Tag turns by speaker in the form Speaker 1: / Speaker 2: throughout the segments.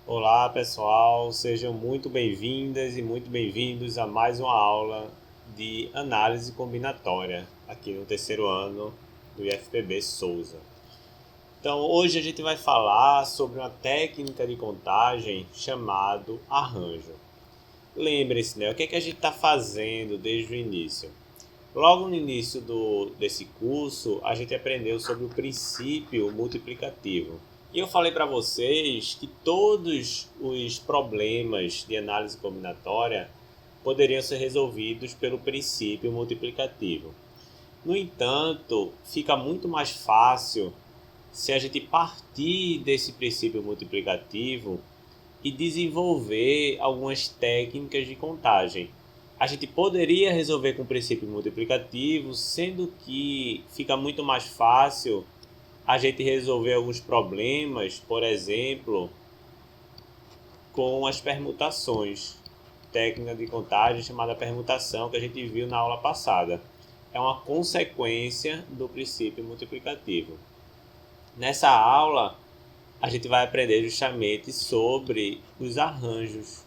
Speaker 1: Olá pessoal, sejam muito bem-vindas e muito bem-vindos a mais uma aula de análise combinatória aqui no terceiro ano do IFPB Souza. Então hoje a gente vai falar sobre uma técnica de contagem chamado arranjo. Lembre-se, né? O que a gente está fazendo desde o início? Logo no início desse curso, a gente aprendeu sobre o princípio multiplicativo. E eu falei para vocês que todos os problemas de análise combinatória poderiam ser resolvidos pelo princípio multiplicativo. No entanto, fica muito mais fácil se a gente partir desse princípio multiplicativo e desenvolver algumas técnicas de contagem. A gente poderia resolver com o princípio multiplicativo, sendo que fica muito mais fácil a gente resolver alguns problemas, por exemplo, com as permutações. Técnica de contagem chamada permutação que a gente viu na aula passada. É uma consequência do princípio multiplicativo. Nessa aula, a gente vai aprender justamente sobre os arranjos.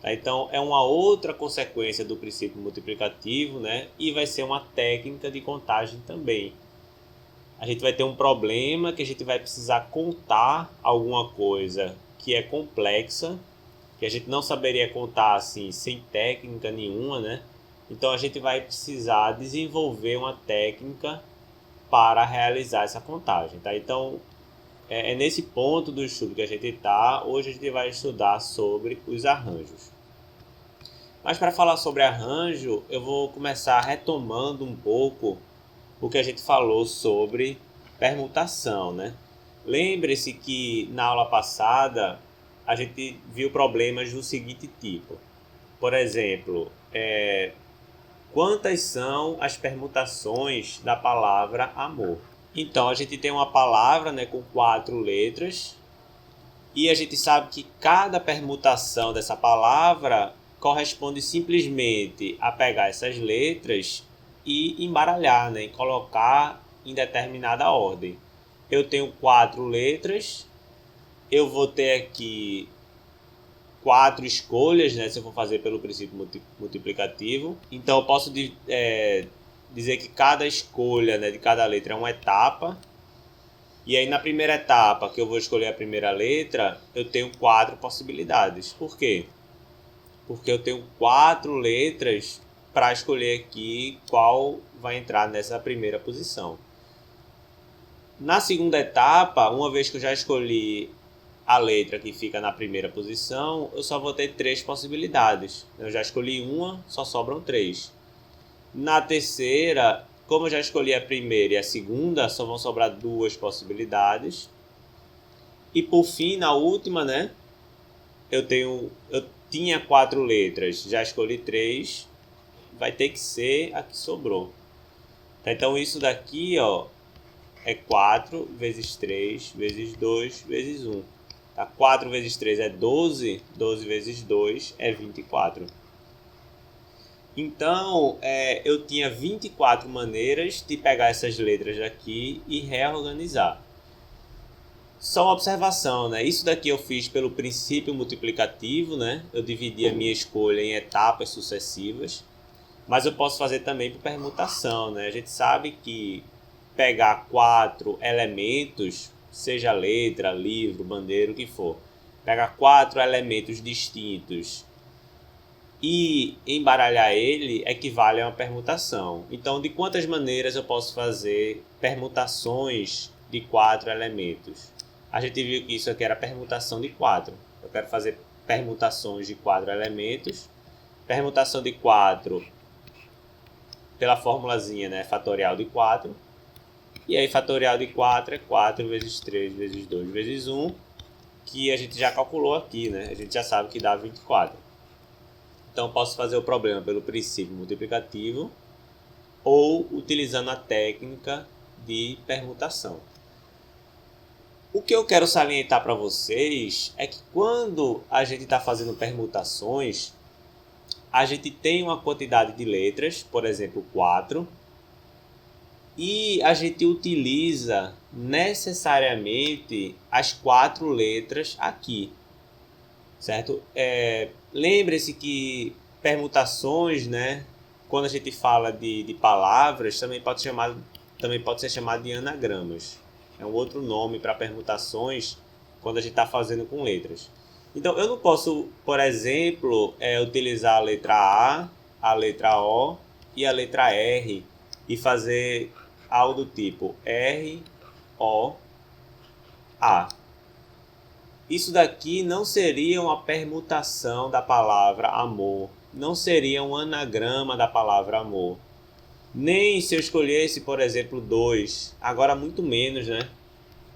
Speaker 1: Tá? Então, é uma outra consequência do princípio multiplicativo, né? E vai ser uma técnica de contagem também. A gente vai ter um problema que a gente vai precisar contar alguma coisa que é complexa, que a gente não saberia contar assim sem técnica nenhuma, né? Então a gente vai precisar desenvolver uma técnica para realizar essa contagem, tá? Então é nesse ponto do estudo que a gente está. Hoje a gente vai estudar sobre os arranjos. Mas para falar sobre arranjo, eu vou começar retomando um pouco o que a gente falou sobre permutação, né? Lembre-se que na aula passada a gente viu problemas do seguinte tipo. Por exemplo, quantas são as permutações da palavra amor? Então, a gente tem uma palavra, né, com 4 letras e a gente sabe que cada permutação dessa palavra corresponde simplesmente a pegar essas letras e embaralhar, né, e colocar em determinada ordem. Eu tenho 4 letras, eu vou ter aqui 4 escolhas, né, se eu for fazer pelo princípio multiplicativo. Então eu posso dizer que cada escolha, né, de cada letra é uma etapa. E aí na primeira etapa, que eu vou escolher a primeira letra, eu tenho 4 possibilidades. Por quê? Porque eu tenho 4 letras para escolher aqui qual vai entrar nessa primeira posição. Na segunda etapa, uma vez que eu já escolhi a letra que fica na primeira posição, eu só vou ter 3 possibilidades. Eu já escolhi uma, só sobram 3. Na terceira, como eu já escolhi a primeira e a segunda, só vão sobrar 2 possibilidades. E por fim, na última, né? Eu tinha 4 letras, já escolhi 3, vai ter que ser a que sobrou. Então isso daqui, ó, é 4 vezes 3 vezes 2 vezes 1. Tá? 4 vezes 3 é 12, 12 vezes 2 é 24. Então, eu tinha 24 maneiras de pegar essas letras aqui e reorganizar. Só uma observação, né? Isso daqui eu fiz pelo princípio multiplicativo, né? Eu dividi a minha escolha em etapas sucessivas, mas eu posso fazer também por permutação, né? A gente sabe que pegar 4 elementos, seja letra, livro, bandeira, o que for, pegar 4 elementos distintos e embaralhar ele equivale a uma permutação. Então, de quantas maneiras eu posso fazer permutações de 4 elementos? A gente viu que isso aqui era permutação de 4. Eu quero fazer permutações de 4 elementos. Permutação de 4 pela formulazinha, né? Fatorial de 4. E aí, fatorial de 4 é 4 vezes 3 vezes 2 vezes 1, que a gente já calculou aqui, né? A gente já sabe que dá 24. Então, posso fazer o problema pelo princípio multiplicativo ou utilizando a técnica de permutação. O que eu quero salientar para vocês é que quando a gente está fazendo permutações, a gente tem uma quantidade de letras, por exemplo, 4, E a gente utiliza necessariamente as 4 letras aqui, certo? Lembre-se que permutações, né? Quando a gente fala de palavras, também pode ser chamado de anagramas. É um outro nome para permutações quando a gente está fazendo com letras. Então, eu não posso, por exemplo, utilizar a letra a letra O e a letra R e fazer algo do tipo R, O, A. Isso daqui não seria uma permutação da palavra amor, não seria um anagrama da palavra amor. Nem se eu escolhesse, por exemplo, 2, agora muito menos, né?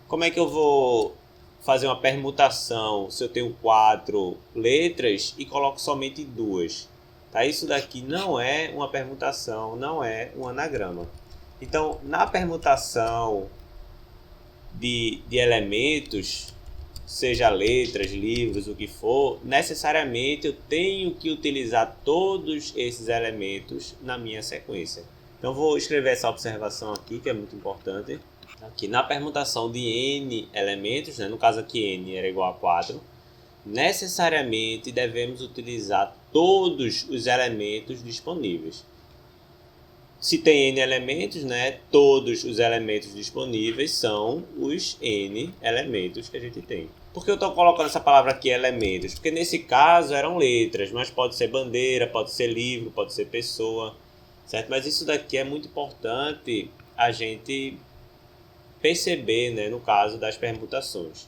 Speaker 1: Como é que eu vou fazer uma permutação se eu tenho 4 letras e coloco somente 2? Tá? Isso daqui não é uma permutação, não é um anagrama. Então, na permutação de elementos, seja letras, livros, o que for, necessariamente eu tenho que utilizar todos esses elementos na minha sequência. Então vou escrever essa observação aqui, que é muito importante. Aqui na permutação de n elementos, né, no caso aqui n era igual a 4, necessariamente devemos utilizar todos os elementos disponíveis. Se tem n elementos, né, todos os elementos disponíveis são os n elementos que a gente tem. Por que eu estou colocando essa palavra aqui, elementos? Porque nesse caso eram letras, mas pode ser bandeira, pode ser livro, pode ser pessoa, certo? Mas isso daqui é muito importante a gente perceber, né, no caso das permutações.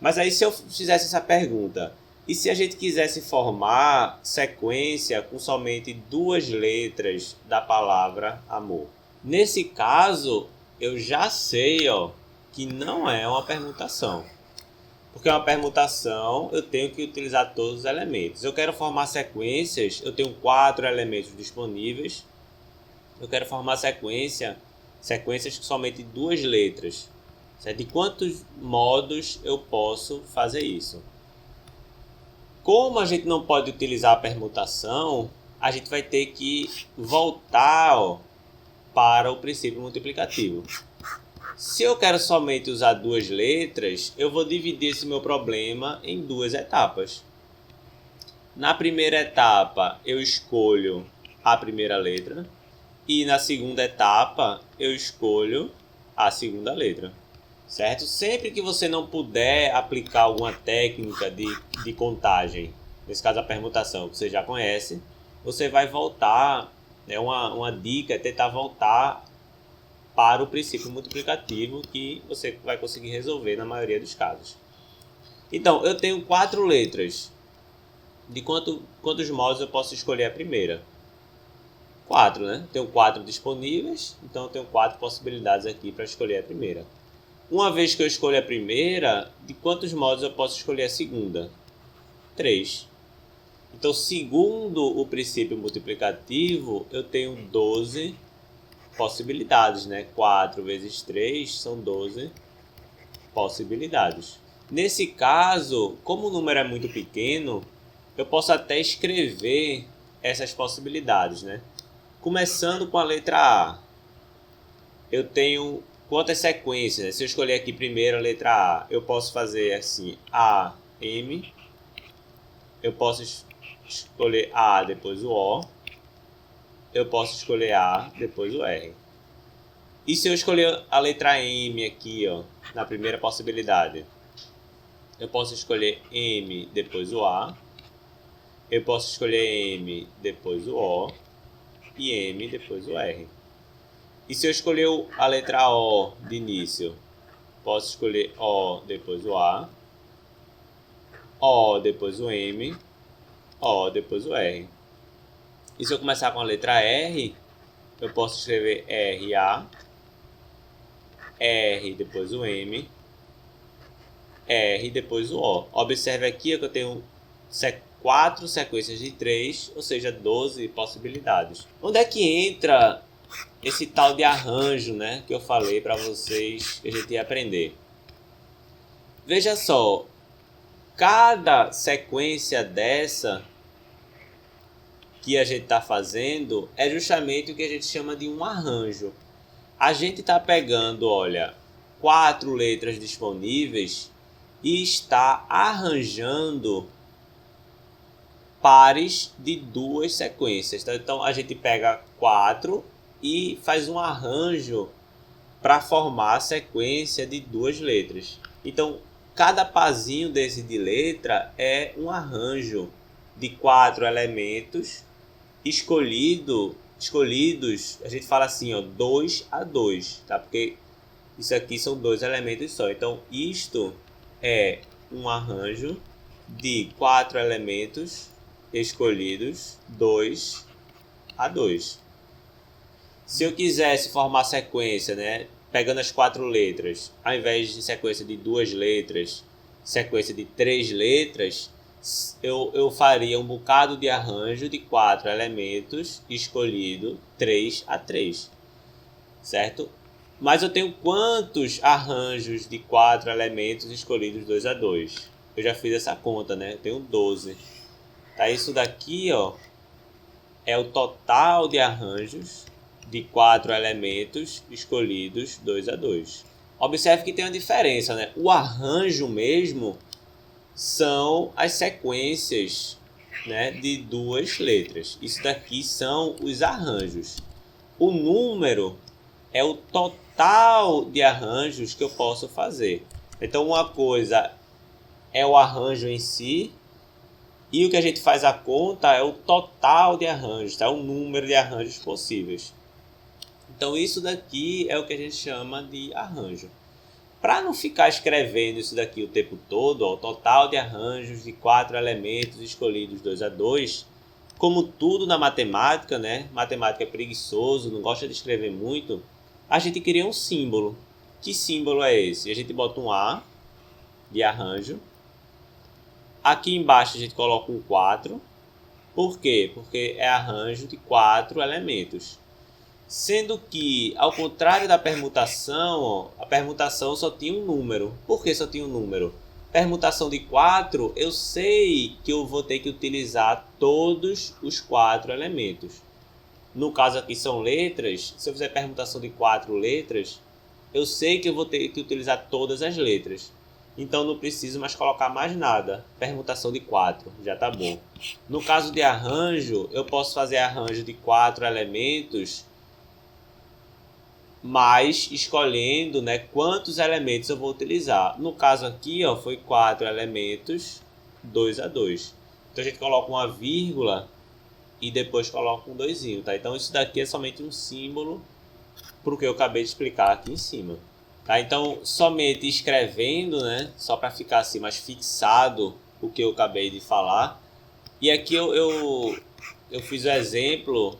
Speaker 1: Mas aí se eu fizesse essa pergunta, e se a gente quisesse formar sequência com somente 2 letras da palavra amor? Nesse caso, eu já sei, que não é uma permutação. Porque uma permutação, eu tenho que utilizar todos os elementos. Eu quero formar sequências, eu tenho 4 elementos disponíveis. Eu quero formar sequências com somente 2 letras. Certo? De quantos modos eu posso fazer isso? Como a gente não pode utilizar a permutação, a gente vai ter que voltar para o princípio multiplicativo. Se eu quero somente usar 2 letras, eu vou dividir esse meu problema em 2 etapas. Na primeira etapa, eu escolho a primeira letra. E na segunda etapa, eu escolho a segunda letra. Certo? Sempre que você não puder aplicar alguma técnica de contagem, nesse caso a permutação, que você já conhece, você vai voltar, uma dica é tentar voltar para o princípio multiplicativo que você vai conseguir resolver na maioria dos casos. Então, eu tenho 4 letras. De quantos modos eu posso escolher a primeira? 4, né? Tenho 4 disponíveis, então eu tenho 4 possibilidades aqui para escolher a primeira. Uma vez que eu escolho a primeira, de quantos modos eu posso escolher a segunda? 3. Então, segundo o princípio multiplicativo, eu tenho 12 possibilidades, né? 4 vezes 3 são 12 possibilidades. Nesse caso, como o número é muito pequeno, eu posso até escrever essas possibilidades, né? Começando com a letra A, eu tenho quantas sequências? Se eu escolher aqui primeiro a letra A, eu posso fazer assim, A, M. Eu posso escolher A, depois o O. Eu posso escolher A, depois o R. E se eu escolher a letra M aqui, na primeira possibilidade, eu posso escolher M, depois o A. Eu posso escolher M, depois o O. E M, depois o R. E se eu escolher a letra O de início, posso escolher O, depois o A, O, depois o M, O, depois o R. E se eu começar com a letra R, eu posso escrever RA, R, depois o M, R, depois o O. Observe aqui que eu tenho 4 sequências de 3, ou seja, 12 possibilidades. Onde é que entra esse tal de arranjo, né, que eu falei para vocês que a gente ia aprender? Veja só, cada sequência dessa que a gente está fazendo é justamente o que a gente chama de um arranjo. A gente está pegando, olha, 4 letras disponíveis e está arranjando pares de 2 sequências. Tá? Então a gente pega 4 e faz um arranjo para formar a sequência de 2 letras. Então cada parzinho desse de letra é um arranjo de 4 elementos escolhidos, a gente fala assim, ó, 2 a 2, tá? Porque isso aqui são 2 elementos só. Então isto é um arranjo de 4 elementos escolhidos 2 a 2. Se eu quisesse formar sequência, né, pegando as 4 letras, ao invés de sequência de 2 letras, sequência de 3 letras, eu faria um bocado de arranjo de 4 elementos escolhido 3 a 3, certo? Mas eu tenho quantos arranjos de 4 elementos escolhidos 2 a 2? Eu já fiz essa conta, né? Eu tenho 12. Tá, isso daqui, ó, é o total de arranjos de 4 elementos escolhidos 2 a 2. Observe que tem uma diferença, né? O arranjo mesmo são as sequências, né, de 2 letras. Isso daqui são os arranjos. O número é o total de arranjos que eu posso fazer. Então uma coisa é o arranjo em si, e o que a gente faz a conta é o total de arranjos, tá? O número de arranjos possíveis. Então isso daqui é o que a gente chama de arranjo. Para não ficar escrevendo isso daqui o tempo todo, ó, o total de arranjos de 4 elementos escolhidos 2 a 2, como tudo na matemática, né? Matemática é preguiçoso, não gosta de escrever muito, a gente cria um símbolo. Que símbolo é esse? A gente bota um A de arranjo. Aqui embaixo a gente coloca um 4. Por quê? Porque é arranjo de 4 elementos. Sendo que, ao contrário da permutação, ó, a permutação só tinha um número. Por que só tinha um número? Permutação de 4, eu sei que eu vou ter que utilizar todos os 4 elementos. No caso aqui são letras. Se eu fizer permutação de 4 letras, eu sei que eu vou ter que utilizar todas as letras. Então não preciso mais colocar mais nada. Permutação de 4, já está bom. No caso de arranjo, eu posso fazer arranjo de 4 elementos, mas escolhendo, né, quantos elementos eu vou utilizar. No caso aqui, ó, foi 4 elementos, 2 a 2. Então a gente coloca uma vírgula e depois coloca um doisinho, tá? Então isso daqui é somente um símbolo para o que eu acabei de explicar aqui em cima. Tá? Então, somente escrevendo, né, só para ficar assim mais fixado o que eu acabei de falar. E aqui eu fiz o exemplo,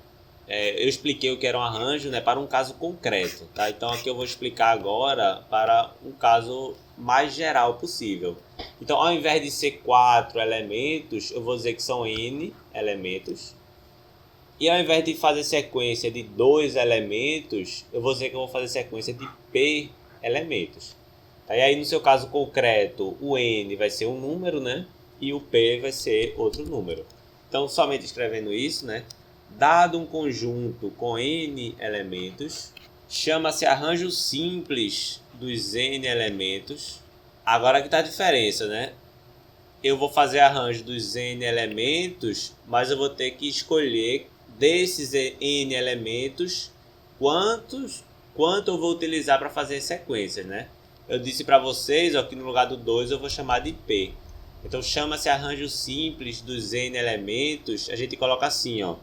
Speaker 1: eu expliquei o que era um arranjo, né, para um caso concreto. Tá? Então, aqui eu vou explicar agora para um caso mais geral possível. Então, ao invés de ser 4 elementos, eu vou dizer que são N elementos. E ao invés de fazer sequência de 2 elementos, eu vou dizer que eu vou fazer sequência de P elementos. Tá? E aí no seu caso concreto, o N vai ser um número, né? E o P vai ser outro número. Então somente escrevendo isso, né? Dado um conjunto com N elementos, chama-se arranjo simples dos N elementos. Agora que está a diferença, né? Eu vou fazer arranjo dos N elementos, mas eu vou ter que escolher desses N elementos quanto eu vou utilizar para fazer sequências, né? Eu disse para vocês, ó, que no lugar do 2 eu vou chamar de P. Então chama-se arranjo simples dos N elementos. A gente coloca assim, ó,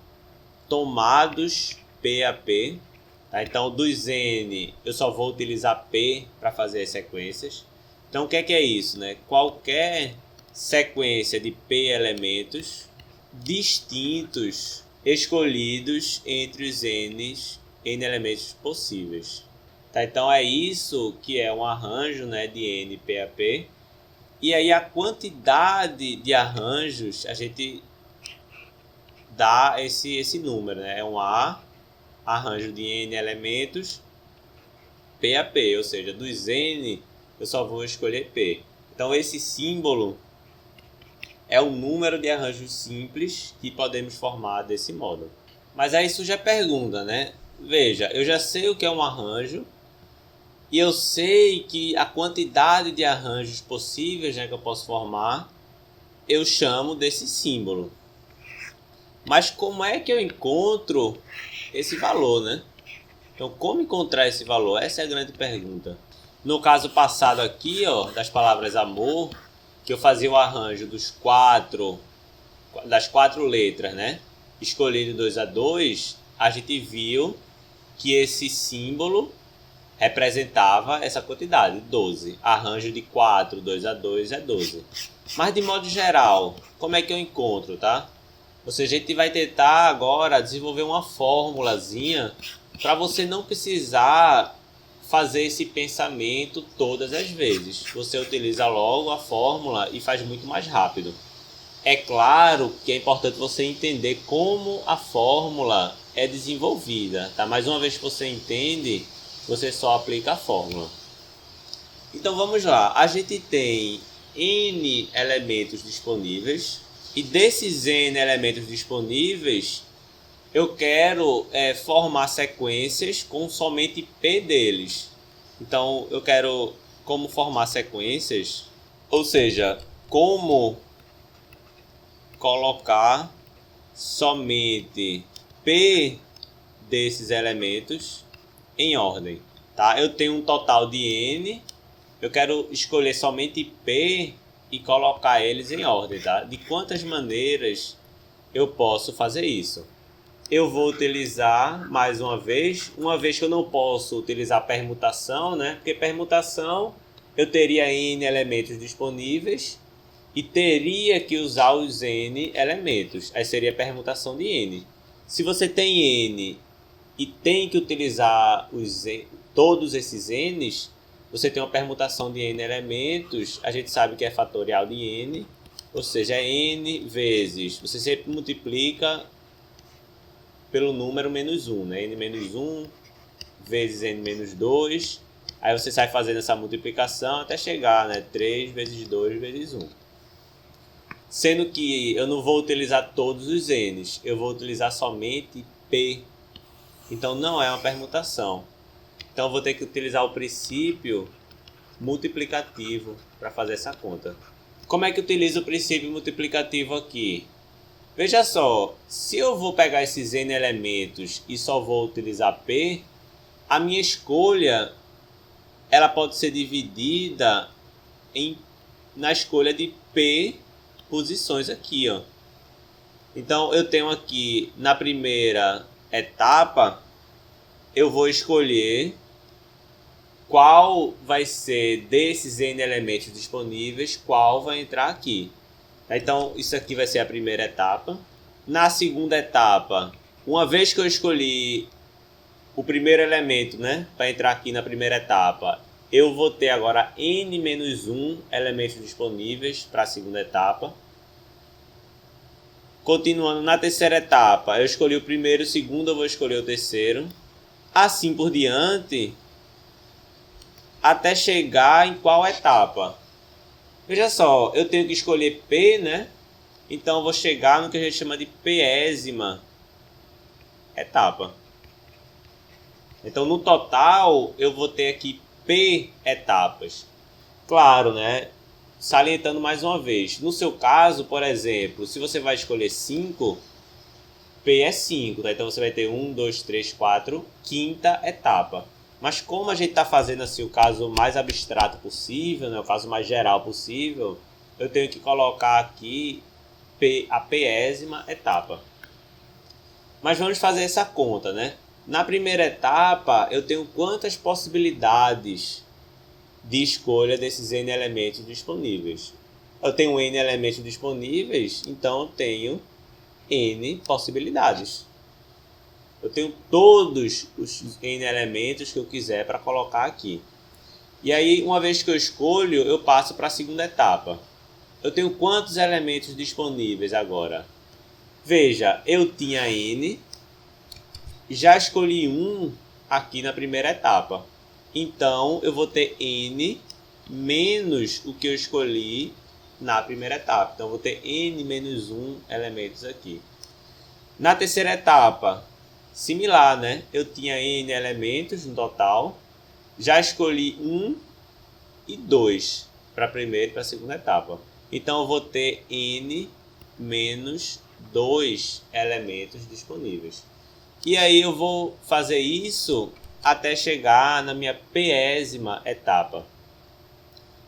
Speaker 1: tomados P a P. Tá? Então dos N eu só vou utilizar P para fazer as sequências. Então o que é isso, né? Qualquer sequência de P elementos distintos escolhidos entre os N elementos possíveis. Tá? Então é isso que é um arranjo, né, de N P a P. E aí a quantidade de arranjos a gente dá esse número, né? É um A, arranjo de N elementos, P a P, ou seja, dos N eu só vou escolher P. Então esse símbolo é o número de arranjos simples que podemos formar desse modo. Mas aí surge a pergunta, né? Veja, eu já sei o que é um arranjo e eu sei que a quantidade de arranjos possíveis, né, que eu posso formar, eu chamo desse símbolo. Mas como é que eu encontro esse valor, né? Então, como encontrar esse valor? Essa é a grande pergunta. No caso passado aqui, ó, das palavras amor, que eu fazia o arranjo das quatro letras, né? Escolhido 2 a 2, a gente viu que esse símbolo representava essa quantidade, 12. Arranjo de 4, 2 a 2 é 12. Mas de modo geral, como é que eu encontro, tá? Ou seja, a gente vai tentar agora desenvolver uma formulazinha para você não precisar fazer esse pensamento todas as vezes. Você utiliza logo a fórmula e faz muito mais rápido. É claro que é importante você entender como a fórmula é desenvolvida, tá? Mas uma vez que você entende, você só aplica a fórmula. Então vamos lá. A gente tem N elementos disponíveis e desses N elementos disponíveis, eu quero formar sequências com somente P deles. Então eu quero como formar sequências, ou seja, como colocar somente P desses elementos em ordem, tá? Eu tenho um total de N, eu quero escolher somente P e colocar eles em ordem, tá? De quantas maneiras eu posso fazer isso? Eu vou utilizar mais uma vez que eu não posso utilizar permutação, né? Porque permutação eu teria N elementos disponíveis e teria que usar os N elementos. Aí seria a permutação de N. Se você tem N e tem que utilizar todos esses N's, você tem uma permutação de N elementos. A gente sabe que é fatorial de N, ou seja, é N vezes. Você sempre multiplica pelo número menos 1, né? N menos 1 vezes N menos 2. Aí você sai fazendo essa multiplicação até chegar, né? 3 vezes 2 vezes 1. Sendo que eu não vou utilizar todos os N's, eu vou utilizar somente P. Então não é uma permutação. Então eu vou ter que utilizar o princípio multiplicativo para fazer essa conta. Como é que utiliza o princípio multiplicativo aqui? Veja só, se eu vou pegar esses N elementos e só vou utilizar P, a minha escolha ela pode ser dividida na escolha de P posições aqui, ó. Então eu tenho aqui na primeira etapa, eu vou escolher qual vai ser desses N elementos disponíveis, qual vai entrar aqui. Então isso aqui vai ser a primeira etapa. Na segunda etapa, uma vez que eu escolhi o primeiro elemento, né, para entrar aqui na primeira etapa, eu vou ter agora N-1 elementos disponíveis para a segunda etapa. Continuando na terceira etapa, eu escolhi o primeiro, o segundo eu vou escolher o terceiro. Assim por diante, até chegar em qual etapa? Veja só, eu tenho que escolher P, né? Então eu vou chegar no que a gente chama de Pésima etapa. Então no total eu vou ter aqui P etapas. Claro, né? Salientando mais uma vez. No seu caso, por exemplo, se você vai escolher 5, P é 5. Tá? Então você vai ter 1, 2, 3, 4, quinta etapa. Mas como a gente está fazendo assim, o caso mais abstrato possível, né? O caso mais geral possível, eu tenho que colocar aqui a Pésima etapa. Mas vamos fazer essa conta, né? Na primeira etapa, eu tenho quantas possibilidades de escolha desses N elementos disponíveis? Eu tenho N elementos disponíveis, então eu tenho N possibilidades. Eu tenho todos os N elementos que eu quiser para colocar aqui. E aí, uma vez que eu escolho, eu passo para a segunda etapa. Eu tenho quantos elementos disponíveis agora? Veja, eu tinha N, já escolhi um aqui na primeira etapa. Então, eu vou ter N menos o que eu escolhi na primeira etapa. Então, eu vou ter N menos 1 elementos aqui. Na terceira etapa, similar, né? Eu tinha n elementos no total, já escolhi 1 e 2 para a primeira e para a segunda etapa. Então eu vou ter n menos 2 elementos disponíveis. E aí eu vou fazer isso até chegar na minha pésima etapa.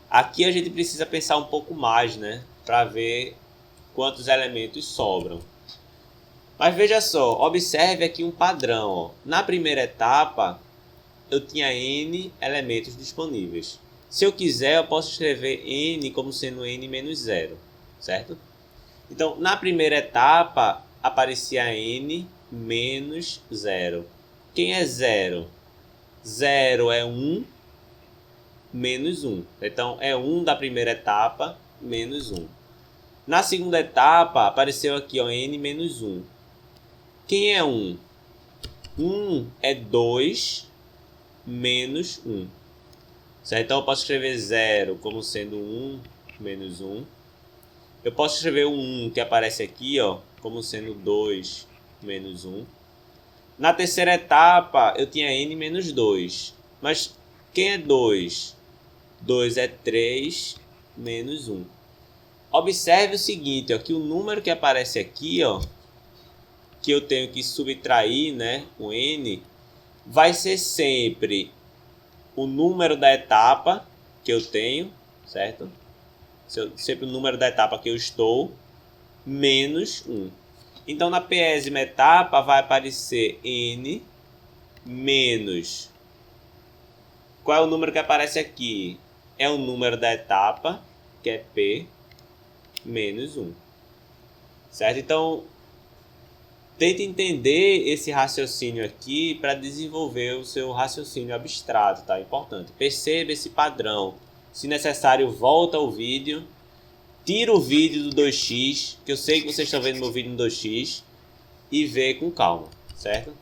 Speaker 1: Aqui a gente precisa pensar um pouco mais, né? Para ver quantos elementos sobram. Mas veja só, observe aqui um padrão. Ó. Na primeira etapa, eu tinha n elementos disponíveis. Se eu quiser, eu posso escrever n como sendo n menos 0, certo? Então, na primeira etapa, aparecia n menos 0. Quem é 0? 0 é 1 menos 1. Então, é 1 da primeira etapa menos 1. Na segunda etapa, apareceu aqui ó, n menos 1. Quem é 1? 1 é 2 menos 1. Certo? Então, eu posso escrever 0 como sendo 1 menos 1. Eu posso escrever o 1 que aparece aqui ó, como sendo 2 menos 1. Na terceira etapa, eu tinha n menos 2. Mas quem é 2? 2 é 3 menos 1. Observe o seguinte, ó, que o número que aparece aqui, ó, que eu tenho que subtrair, né, o n, vai ser sempre o número da etapa que eu tenho, certo? Sempre o número da etapa que eu estou, menos 1. Então, na pésima etapa, vai aparecer n menos... Qual é o número que aparece aqui? É o número da etapa, que é p, menos 1. Certo? Então, tente entender esse raciocínio aqui para desenvolver o seu raciocínio abstrato, tá? Importante. Perceba esse padrão. Se necessário, volta ao vídeo. Tira o vídeo do 2x, que eu sei que vocês estão vendo meu vídeo no 2x, e vê com calma, certo?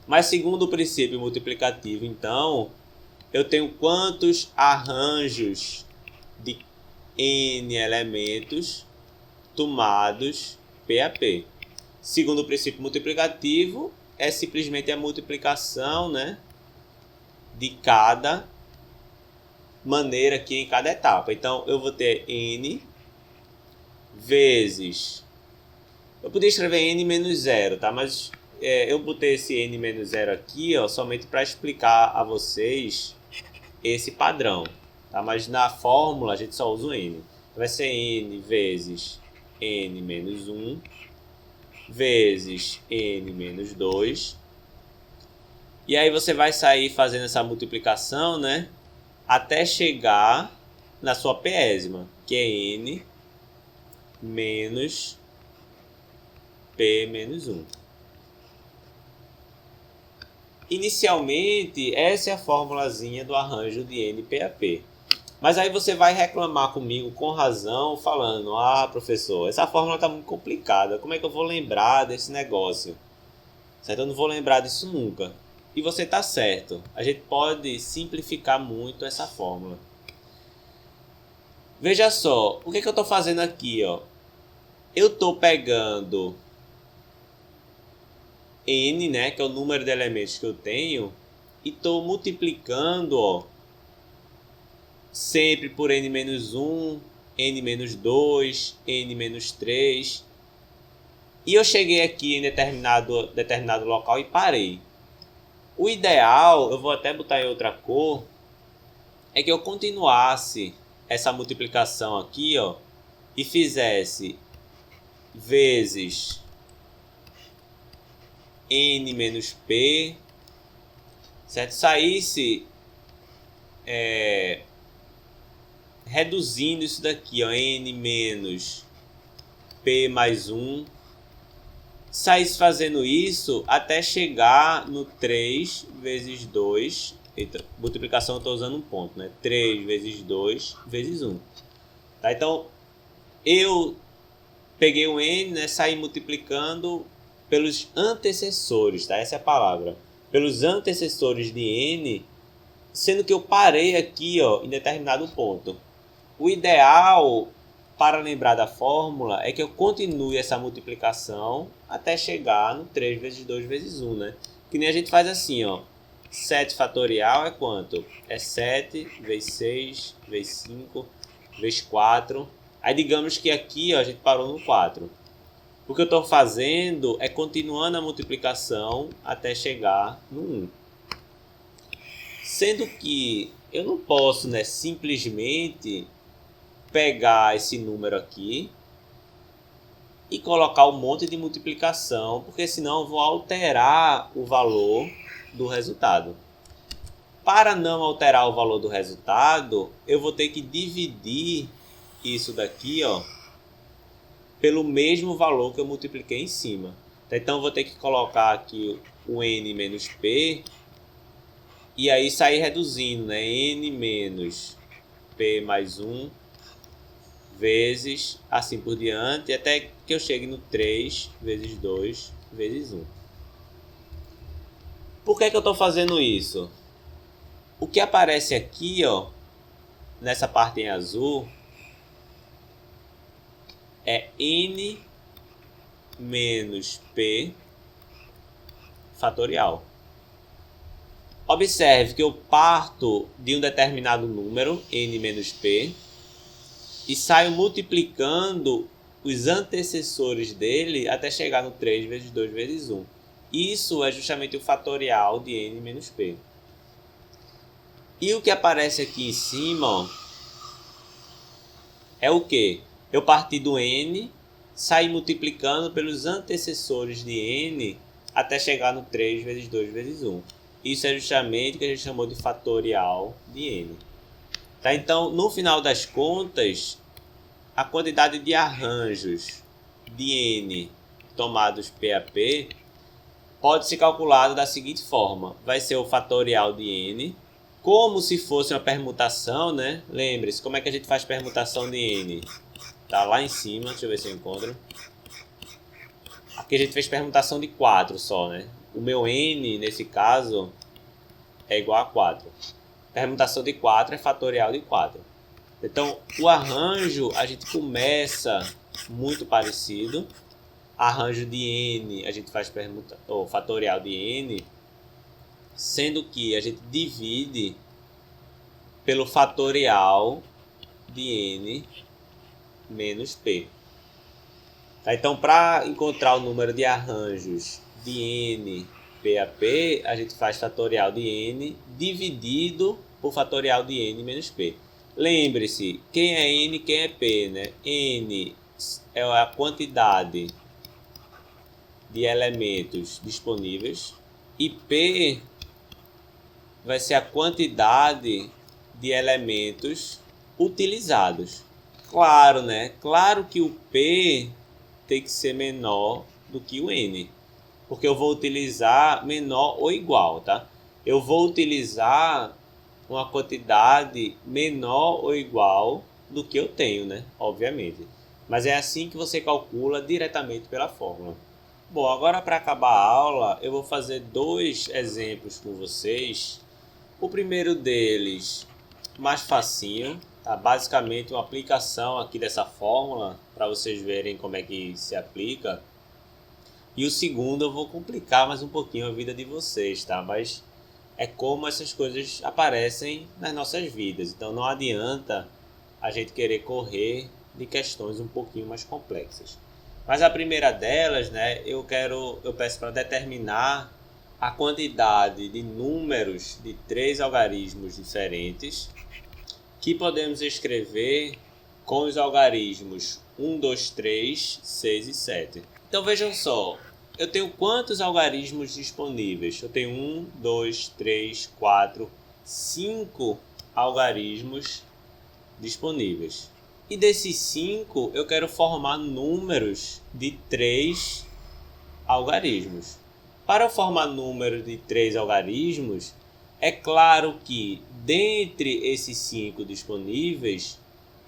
Speaker 1: Mas segundo o princípio multiplicativo, então, eu tenho quantos arranjos de n elementos tomados P a P. Segundo o princípio multiplicativo, é simplesmente a multiplicação, né, de cada maneira aqui em cada etapa. Então, eu vou ter n vezes... Eu podia escrever n menos 0, tá? Mas eu botei esse n menos 0 aqui ó, somente para explicar a vocês esse padrão. Tá? Mas na fórmula a gente só usa o n. Vai ser n vezes n menos 1 vezes n menos 2. E aí você vai sair fazendo essa multiplicação, né? Até chegar na sua pésima, que é n menos p menos 1. Inicialmente, essa é a formulazinha do arranjo de n p a p. Mas aí você vai reclamar comigo com razão, falando: ah, professor, essa fórmula está muito complicada, como é que eu vou lembrar desse negócio? Certo? Eu não vou lembrar disso nunca. E você está certo, a gente pode simplificar muito essa fórmula. Veja só, o que eu estou fazendo aqui? Ó? Eu estou pegando n, né, que é o número de elementos que eu tenho, e estou multiplicando ó, sempre por n menos 1, n menos 2, n menos 3. E eu cheguei aqui em determinado local e parei. O ideal, eu vou até botar em outra cor, é que eu continuasse essa multiplicação aqui ó, e fizesse vezes n menos p, certo? Saísse reduzindo isso daqui, ó, n menos p mais 1, saísse fazendo isso até chegar no 3 vezes 2, eita, multiplicação eu estou usando um ponto, né? 3 vezes 2 vezes 1. Tá? Então, eu peguei o n, né, saí multiplicando pelos antecessores, tá? Essa é a palavra. Pelos antecessores de n, sendo que eu parei aqui ó, em determinado ponto. O ideal para lembrar da fórmula, é que eu continue essa multiplicação até chegar no 3 vezes 2 vezes 1, né? Que nem a gente faz assim, ó. 7 fatorial é quanto? É 7 vezes 6 vezes 5 vezes 4. Aí digamos que aqui, ó, a gente parou no 4. O que eu estou fazendo é continuando a multiplicação até chegar no 1. Sendo que eu não posso, né, simplesmente pegar esse número aqui e colocar um monte de multiplicação, porque senão eu vou alterar o valor do resultado. Para não alterar o valor do resultado, eu vou ter que dividir isso daqui, ó, pelo mesmo valor que eu multipliquei em cima. Então eu vou ter que colocar aqui o n menos p e aí sair reduzindo, né? N menos p mais 1 vezes assim por diante, até que eu chegue no 3 vezes 2 vezes 1. Por que eu estou fazendo isso? O que aparece aqui, ó, nessa parte em azul, é n menos p fatorial. Observe que eu parto de um determinado número, n menos p, e saio multiplicando os antecessores dele até chegar no 3 vezes 2 vezes 1. Isso é justamente o fatorial de n menos p. E o que aparece aqui em cima, ó, é o quê? Eu parti do n, saí multiplicando pelos antecessores de n até chegar no 3 vezes 2 vezes 1. Isso é justamente o que a gente chamou de fatorial de n. Tá? Então, no final das contas, a quantidade de arranjos de n tomados P a P pode ser calculado da seguinte forma. Vai ser o fatorial de n, como se fosse uma permutação, né? Lembre-se, como é que a gente faz permutação de n? Tá lá em cima, deixa eu ver se eu encontro. Aqui a gente fez permutação de 4 só, né? O meu n, nesse caso, é igual a 4. Permutação de 4 é fatorial de 4. Então, o arranjo, a gente começa muito parecido. Arranjo de n, a gente faz fatorial de n, sendo que a gente divide pelo fatorial de n menos p. Tá? Então, para encontrar o número de arranjos de n p a p, a gente faz fatorial de n dividido por fatorial de n menos p. Lembre-se, quem é n, quem é p, né? N é a quantidade de elementos disponíveis e p vai ser a quantidade de elementos utilizados. Claro, né? Claro que o p tem que ser menor do que o n, porque eu vou utilizar menor ou igual, tá? Eu vou utilizar uma quantidade menor ou igual do que eu tenho, né? Obviamente. Mas é assim que você calcula diretamente pela fórmula. Bom, agora para acabar a aula, eu vou fazer 2 exemplos com vocês. O primeiro deles, mais facinho, tá? Basicamente uma aplicação aqui dessa fórmula, para vocês verem como é que se aplica. E o segundo eu vou complicar mais um pouquinho a vida de vocês, tá? Mas é como essas coisas aparecem nas nossas vidas. Então não adianta a gente querer correr de questões um pouquinho mais complexas. Mas a primeira delas, né, eu peço para determinar a quantidade de números de 3 algarismos diferentes que podemos escrever com os algarismos 1, 2, 3, 6 e 7. Então vejam só, eu tenho quantos algarismos disponíveis? Eu tenho 1, 2, 3, 4, 5 algarismos disponíveis. E desses 5, eu quero formar números de 3 algarismos. Para eu formar números de 3 algarismos, é claro que dentre esses 5 disponíveis,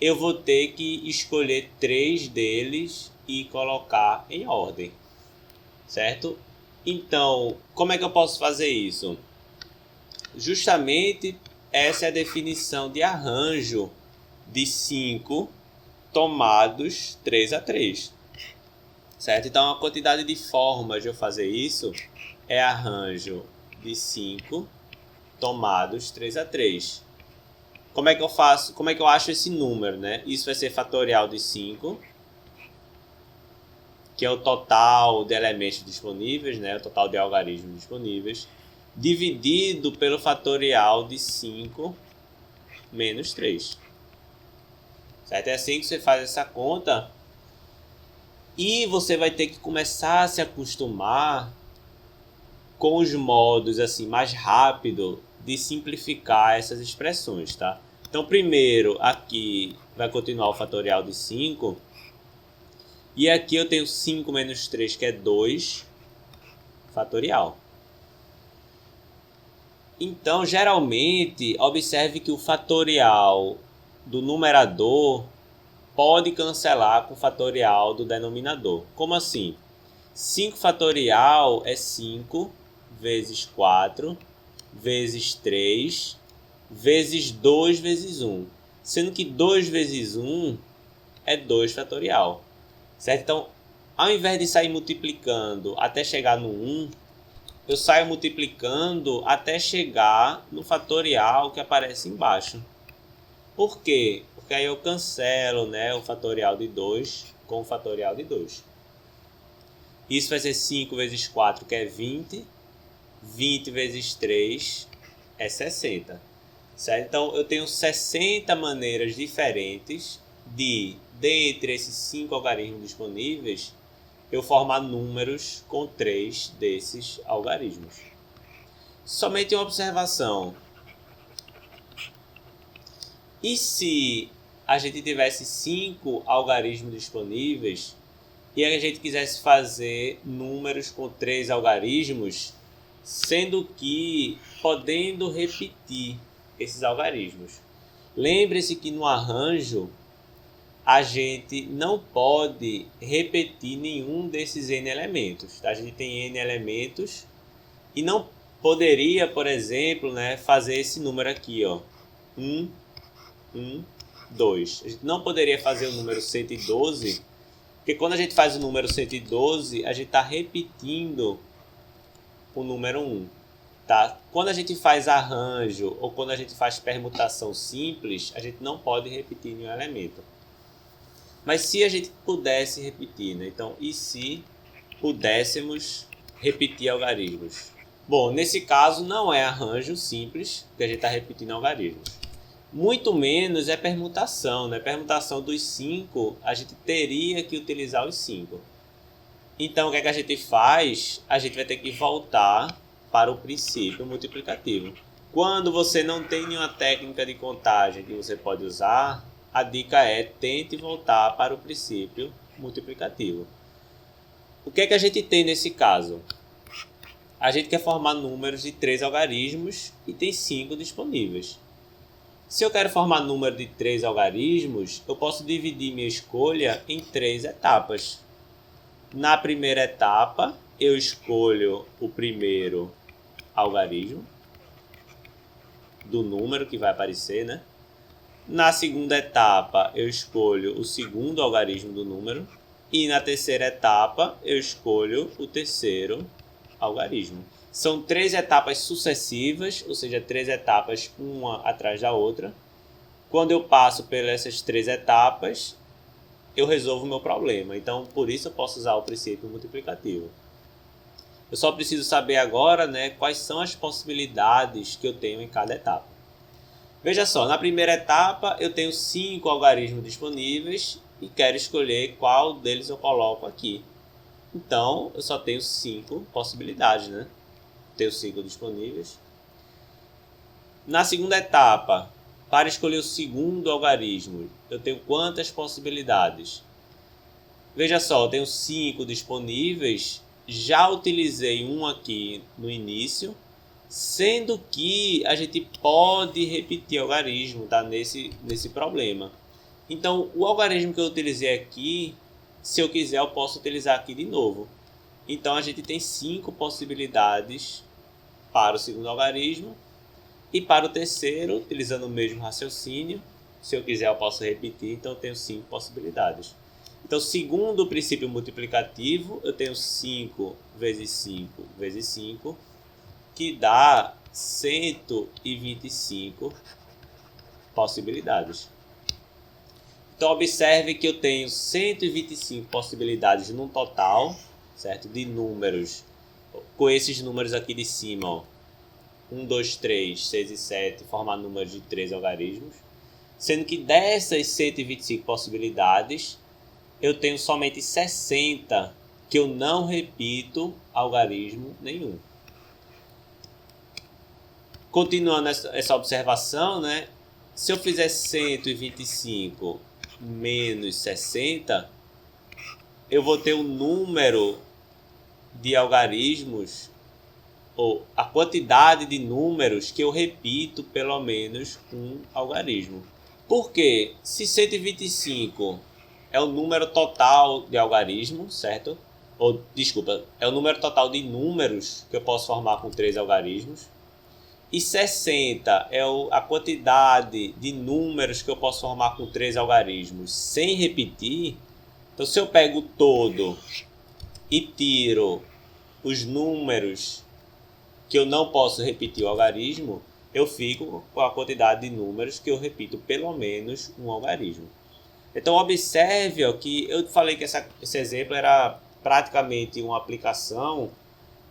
Speaker 1: eu vou ter que escolher 3 deles e colocar em ordem, certo? Então, como é que eu posso fazer isso? Justamente essa é a definição de arranjo de 5 tomados 3 a 3. Certo? Então, a quantidade de formas de eu fazer isso é arranjo de 5 tomados 3 a 3. Como é que eu faço? Como é que eu acho esse número, né? Isso vai ser fatorial de 5, que é o total de elementos disponíveis, né? O total de algarismos disponíveis, dividido pelo fatorial de 5 menos 3. Certo? É assim que você faz essa conta. E você vai ter que começar a se acostumar com os modos assim mais rápido de simplificar essas expressões, tá? Então, primeiro, aqui vai continuar o fatorial de 5. E aqui eu tenho 5 menos 3, que é 2 fatorial. Então, geralmente, observe que o fatorial do numerador pode cancelar com o fatorial do denominador. Como assim? 5 fatorial é 5 vezes 4 vezes 3 vezes 2 vezes 1. Sendo que 2 vezes 1 é 2 fatorial. Certo? Então, ao invés de sair multiplicando até chegar no 1, eu saio multiplicando até chegar no fatorial que aparece embaixo. Por quê? Porque aí eu cancelo, né, o fatorial de 2 com o fatorial de 2. Isso vai ser 5 vezes 4, que é 20. 20 vezes 3 é 60. Certo? Então, eu tenho 60 maneiras diferentes de, dentre esses 5 algarismos disponíveis, eu formar números com 3 desses algarismos. Somente uma observação. E se a gente tivesse 5 algarismos disponíveis e a gente quisesse fazer números com 3 algarismos, sendo que podendo repetir esses algarismos? Lembre-se que no arranjo a gente não pode repetir nenhum desses n elementos. A gente tem n elementos e não poderia, por exemplo, né, fazer esse número aqui, ó, 1, 1, 2. A gente não poderia fazer o número 112, porque quando a gente faz o número 112, a gente está repetindo o número 1. Tá? Quando a gente faz arranjo ou quando a gente faz permutação simples, a gente não pode repetir nenhum elemento. Mas se a gente pudesse repetir, né? Então, e se pudéssemos repetir algarismos? Bom, nesse caso não é arranjo simples, porque a gente está repetindo algarismos. Muito menos é permutação, né? Permutação dos 5, a gente teria que utilizar os 5. Então, o que é que a gente faz? A gente vai ter que voltar para o princípio multiplicativo. Quando você não tem nenhuma técnica de contagem que você pode usar, a dica é tente voltar para o princípio multiplicativo. O que é que a gente tem nesse caso? A gente quer formar números de 3 algarismos e tem 5 disponíveis. Se eu quero formar número de 3 algarismos, eu posso dividir minha escolha em 3 etapas. Na primeira etapa, eu escolho o primeiro algarismo do número que vai aparecer, né? Na segunda etapa, eu escolho o segundo algarismo do número. E na terceira etapa, eu escolho o terceiro algarismo. São 3 etapas sucessivas, ou seja, 3 etapas uma atrás da outra. Quando eu passo por essas 3 etapas, eu resolvo o meu problema. Então, por isso eu posso usar o princípio multiplicativo. Eu só preciso saber agora, né, quais são as possibilidades que eu tenho em cada etapa. Veja só, na primeira etapa eu tenho 5 algarismos disponíveis e quero escolher qual deles eu coloco aqui. Então, eu só tenho 5 possibilidades, né? Tenho 5 disponíveis. Na segunda etapa, para escolher o segundo algarismo, eu tenho quantas possibilidades? Veja só, eu tenho 5 disponíveis, já utilizei um aqui no início, sendo que a gente pode repetir algarismo, tá? nesse problema. Então, o algarismo que eu utilizei aqui, se eu quiser, eu posso utilizar aqui de novo. Então, a gente tem 5 possibilidades para o segundo algarismo. E para o terceiro, utilizando o mesmo raciocínio, Se eu quiser, eu posso repetir, então eu tenho 5 possibilidades. Então, segundo o princípio multiplicativo, eu tenho 5 vezes 5 vezes 5, que dá 125 possibilidades. Então, observe que eu tenho 125 possibilidades no total, certo? De números, com esses números aqui de cima, ó. 1, 2, 3, 6 e 7, formar números de 3 algarismos. Sendo que dessas 125 possibilidades, eu tenho somente 60 que eu não repito algarismo nenhum. Continuando essa observação, né? Se eu fizer 125 menos 60, eu vou ter um número de algarismos, ou a quantidade de números que eu repito pelo menos um algarismo. Porque se 125 é o número total de algarismos, certo? Ou, desculpa, é o número total de números que eu posso formar com 3 algarismos. E 60 é a quantidade de números que eu posso formar com 3 algarismos sem repetir. Então, se eu pego o todo e tiro os números que eu não posso repetir o algarismo, eu fico com a quantidade de números que eu repito pelo menos um algarismo. Então, observe ó, que eu falei que esse exemplo era praticamente uma aplicação,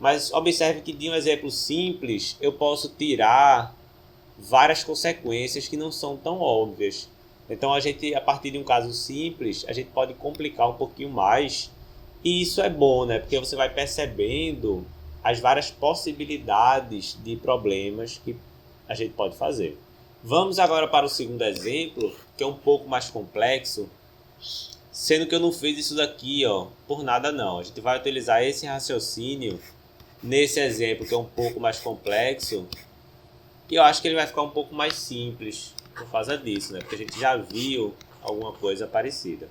Speaker 1: mas observe que de um exemplo simples eu posso tirar várias consequências que não são tão óbvias. Então, a partir de um caso simples, a gente pode complicar um pouquinho mais. E isso é bom, né? Porque você vai percebendo as várias possibilidades de problemas que a gente pode fazer. Vamos agora para o segundo exemplo, que é um pouco mais complexo, sendo que eu não fiz isso daqui, ó, por nada não. A gente vai utilizar esse raciocínio nesse exemplo, que é um pouco mais complexo, e eu acho que ele vai ficar um pouco mais simples por causa disso, né? Porque a gente já viu alguma coisa parecida.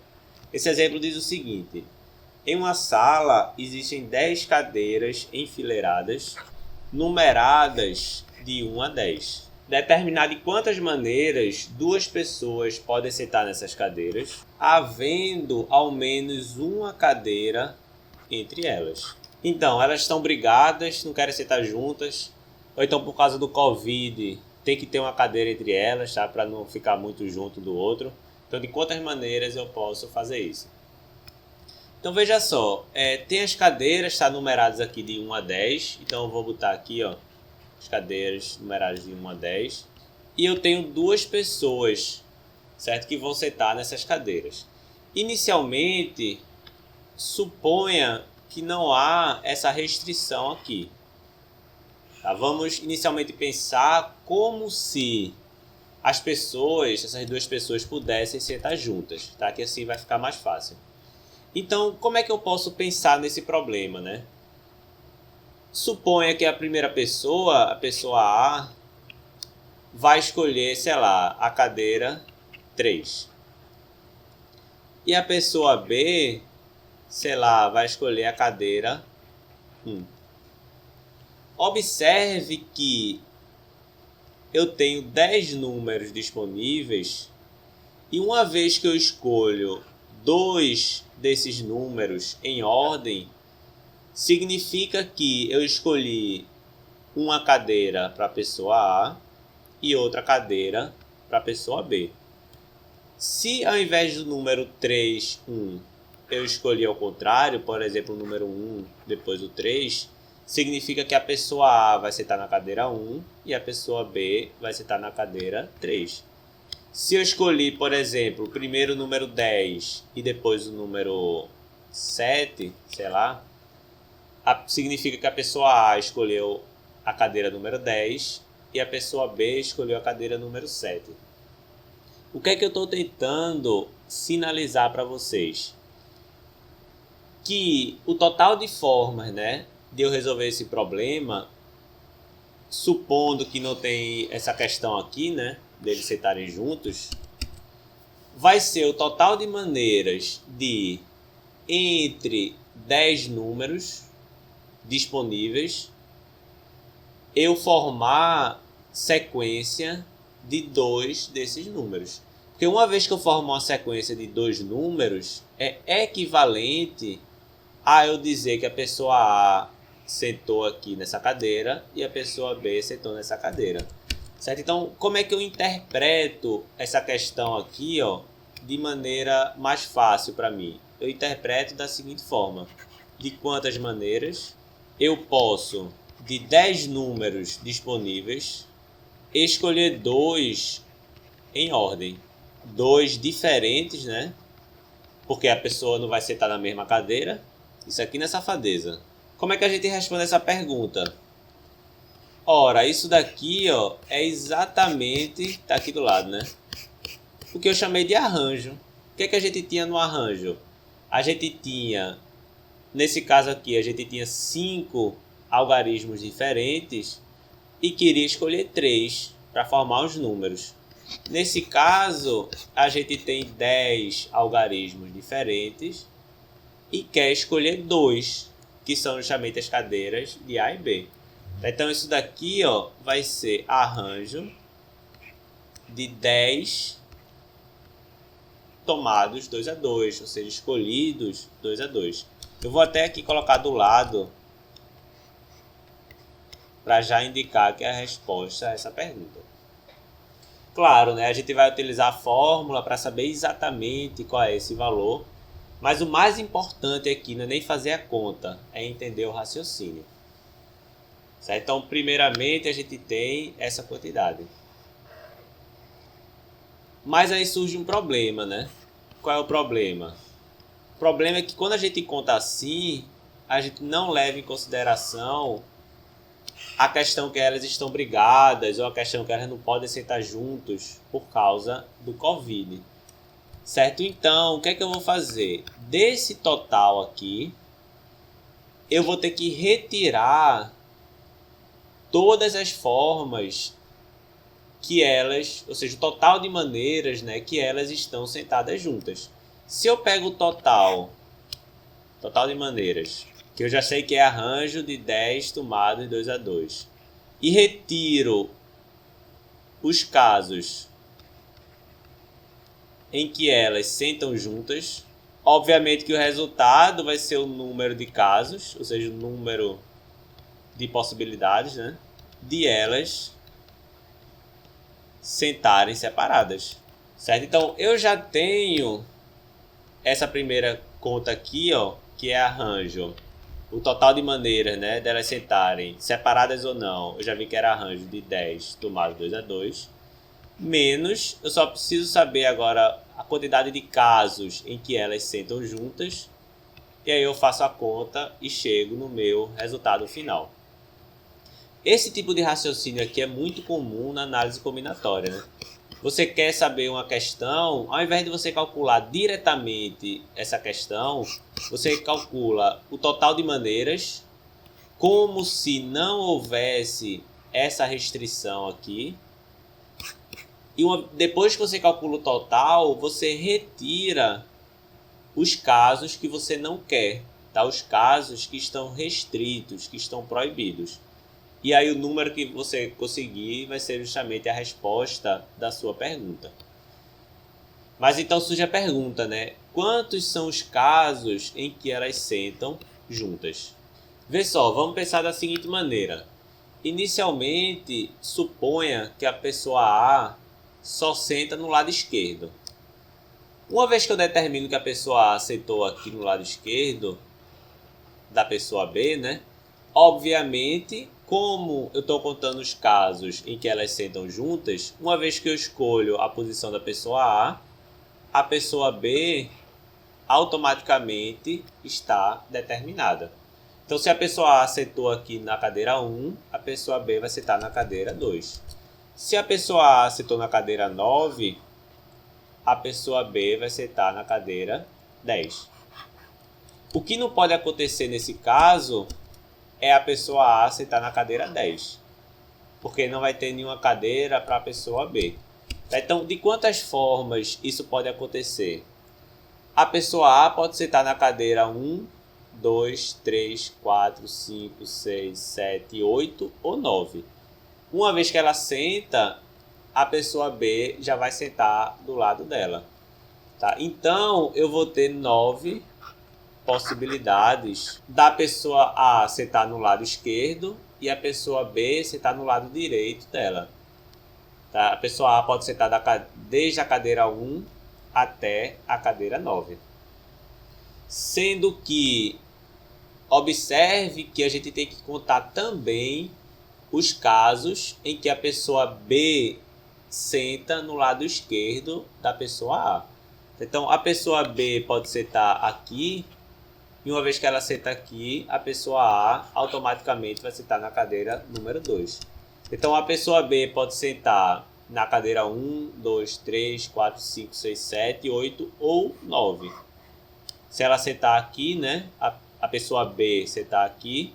Speaker 1: Esse exemplo diz o seguinte: em uma sala existem 10 cadeiras enfileiradas, numeradas de 1 a 10. Determinar de quantas maneiras 2 pessoas podem sentar nessas cadeiras, havendo ao menos uma cadeira entre elas. Então, elas estão brigadas, não querem sentar juntas, ou então por causa do Covid tem que ter uma cadeira entre elas, tá? Para não ficar muito junto do outro. Então, de quantas maneiras eu posso fazer isso? Então, veja só, tem as cadeiras, tá, numeradas aqui de 1 a 10, então eu vou botar aqui, ó, as cadeiras numeradas de 1 a 10, e eu tenho 2 pessoas, certo, que vão sentar nessas cadeiras. Inicialmente, suponha que não há essa restrição aqui. Tá? Vamos inicialmente pensar como se as pessoas, essas 2 pessoas, pudessem sentar juntas, tá? Que assim vai ficar mais fácil. Então, como é que eu posso pensar nesse problema, né? Suponha que a primeira pessoa, a pessoa A, vai escolher, sei lá, a cadeira 3. E a pessoa B, sei lá, vai escolher a cadeira 1. Observe que eu tenho 10 números disponíveis e uma vez que eu escolho 2 desses números em ordem, significa que eu escolhi uma cadeira para a pessoa A e outra cadeira para a pessoa B. Se ao invés do número 3, 1, eu escolhi ao contrário, por exemplo, o número 1, depois o 3, significa que a pessoa A vai sentar na cadeira 1 e a pessoa B vai sentar na cadeira 3. Se eu escolhi, por exemplo, primeiro o número 10 e depois o número 7, sei lá, significa que a pessoa A escolheu a cadeira número 10 e a pessoa B escolheu a cadeira número 7. O que é que eu estou tentando sinalizar para vocês? Que o total de formas, né, de eu resolver esse problema, supondo que não tem essa questão aqui, né, deles sentarem juntos, vai ser o total de maneiras de, entre 10 números disponíveis, eu formar sequência de 2 desses números. Porque uma vez que eu formo uma sequência de 2 números, é equivalente a eu dizer que a pessoa A sentou aqui nessa cadeira e a pessoa B sentou nessa cadeira. Certo? Então, como é que eu interpreto essa questão aqui, ó, de maneira mais fácil para mim? Eu interpreto da seguinte forma: de quantas maneiras eu posso, de 10 números disponíveis, escolher 2 em ordem. 2 diferentes, né? Porque a pessoa não vai sentar na mesma cadeira. Isso aqui não é safadeza. Como é que a gente responde essa pergunta? Ora, isso daqui, ó, é exatamente... Tá aqui do lado, né? O que eu chamei de arranjo. O que é que a gente tinha no arranjo? A gente tinha... Nesse caso aqui, a gente tinha 5 algarismos diferentes e queria escolher 3 para formar os números. Nesse caso, a gente tem 10 algarismos diferentes e quer escolher 2, que são justamente as cadeiras de A e B. Então, isso daqui, ó, vai ser arranjo de 10 tomados 2 a 2, ou seja, escolhidos 2 a 2. Eu vou até aqui colocar do lado para já indicar que é a resposta a essa pergunta. Claro, né, a gente vai utilizar a fórmula para saber exatamente qual é esse valor, mas o mais importante aqui não é nem fazer a conta, é entender o raciocínio. Certo? Então, primeiramente, a gente tem essa quantidade. Mas aí surge um problema, né? Qual é o problema? O problema é que quando a gente conta assim, a gente não leva em consideração a questão que elas estão brigadas ou a questão que elas não podem sentar juntos por causa do Covid. Certo? Então, o que é que eu vou fazer? Desse total aqui, eu vou ter que retirar todas as formas que elas, ou seja, o total de maneiras, né, que elas estão sentadas juntas. Se eu pego o total de maneiras, que eu já sei que é arranjo de 10 tomados 2 a 2, e retiro os casos em que elas sentam juntas, obviamente que o resultado vai ser o número de casos, ou seja, o número de possibilidades, né, de elas sentarem separadas, certo? Então, eu já tenho essa primeira conta aqui, ó, que é arranjo, o total de maneiras, né, delas sentarem separadas ou não, eu já vi que era arranjo de 10 tomado 2 a 2, menos, eu só preciso saber agora a quantidade de casos em que elas sentam juntas, e aí eu faço a conta e chego no meu resultado final. Esse tipo de raciocínio aqui é muito comum na análise combinatória, né? Você quer saber uma questão, ao invés de você calcular diretamente essa questão, você calcula o total de maneiras, como se não houvesse essa restrição aqui. E depois que você calcula o total, você retira os casos que você não quer, tá? Os casos que estão restritos, que estão proibidos. E aí o número que você conseguir vai ser justamente a resposta da sua pergunta. Mas então surge a pergunta, né? Quantos são os casos em que elas sentam juntas? Vê só, vamos pensar da seguinte maneira. Inicialmente, suponha que a pessoa A só senta no lado esquerdo. Uma vez que eu determino que a pessoa A sentou aqui no lado esquerdo da pessoa B, né? Obviamente, como eu estou contando os casos em que elas sentam juntas, uma vez que eu escolho a posição da pessoa a pessoa B automaticamente está determinada. Então, se a pessoa A sentou aqui na cadeira 1, a pessoa B vai sentar na cadeira 2. Se a pessoa A sentou na cadeira 9, a pessoa B vai sentar na cadeira 10. O que não pode acontecer nesse caso é a pessoa A sentar na cadeira 10, porque não vai ter nenhuma cadeira para a pessoa B. Então, de quantas formas isso pode acontecer? A pessoa A pode sentar na cadeira 1, 2, 3, 4, 5, 6, 7, 8 ou 9. Uma vez que ela senta, a pessoa B já vai sentar do lado dela. Tá? Então, eu vou ter 9 possibilidades da pessoa A sentar no lado esquerdo e a pessoa B sentar no lado direito dela. Tá? A pessoa A pode sentar desde a cadeira 1 até a cadeira 9. Sendo que, observe que a gente tem que contar também os casos em que a pessoa B senta no lado esquerdo da pessoa A. Então, a pessoa B pode sentar aqui, e uma vez que ela senta aqui, a pessoa A automaticamente vai sentar na cadeira número 2. Então, a pessoa B pode sentar na cadeira 1, 2, 3, 4, 5, 6, 7, 8 ou 9. Se ela sentar aqui, né, a pessoa B sentar aqui,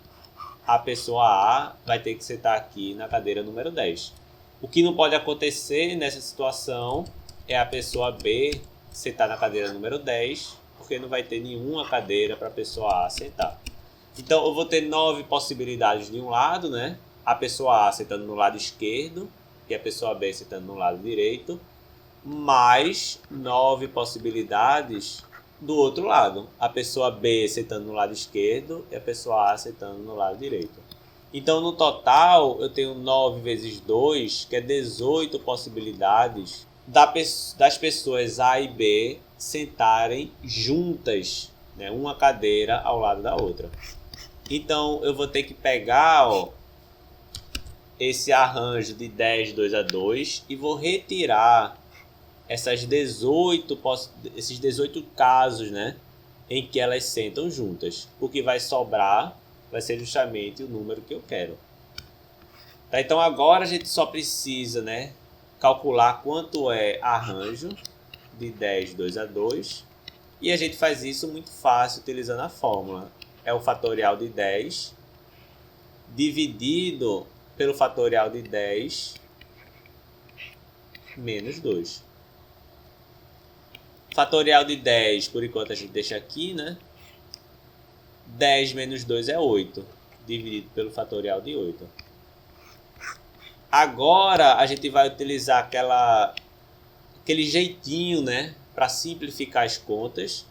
Speaker 1: a pessoa A vai ter que sentar aqui na cadeira número 10. O que não pode acontecer nessa situação é a pessoa B sentar na cadeira número 10, porque não vai ter nenhuma cadeira para a pessoa A sentar. Então, eu vou ter 9 possibilidades de um lado, né? A pessoa A sentando no lado esquerdo e a pessoa B sentando no lado direito, mais 9 possibilidades do outro lado. A pessoa B sentando no lado esquerdo e a pessoa A sentando no lado direito. Então, no total, eu tenho 9 vezes 2, que é 18 possibilidades das pessoas A e B sentarem juntas, né, uma cadeira ao lado da outra. Então, eu vou ter que pegar esse arranjo de 10, 2 a 2 e vou retirar esses 18 casos, né, em que elas sentam juntas. O que vai sobrar vai ser justamente o número que eu quero. Tá, então agora a gente só precisa, né, calcular quanto é arranjo de 10, 2 a 2. E a gente faz isso muito fácil utilizando a fórmula. É o fatorial de 10 dividido pelo fatorial de 10 menos 2. Fatorial de 10, por enquanto a gente deixa aqui, né? 10 menos 2 é 8, dividido pelo fatorial de 8. Agora a gente vai utilizar aquele jeitinho, né, para simplificar as contas.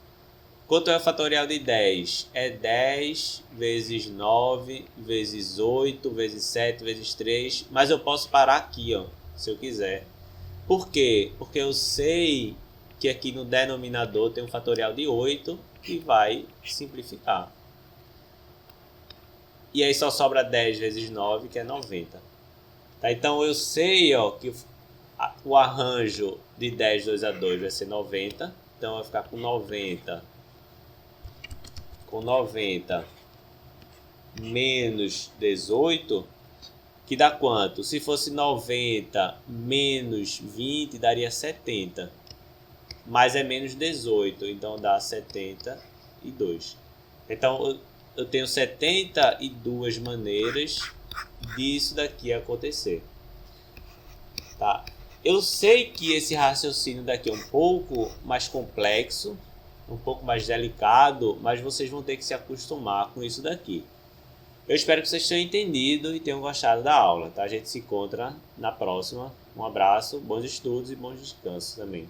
Speaker 1: Quanto é o fatorial de 10? É 10 vezes 9 vezes 8 vezes 7 vezes 3. Mas eu posso parar aqui, ó, se eu quiser. Por quê? Porque eu sei que aqui no denominador tem um fatorial de 8 que vai simplificar. E aí só sobra 10 vezes 9, que é 90. Tá? Então eu sei, ó, que o arranjo de 10, 2 a 2 vai ser 90. Então vai ficar com 90 menos 18, que dá quanto? Se fosse 90 menos 20, daria 70. Mas é menos 18, então dá 72. Então eu tenho 72 maneiras disso daqui acontecer. Tá? Eu sei que esse raciocínio daqui é um pouco mais complexo, um pouco mais delicado, mas vocês vão ter que se acostumar com isso daqui. Eu espero que vocês tenham entendido e tenham gostado da aula. Tá? A gente se encontra na próxima. Um abraço, bons estudos e bons descansos também.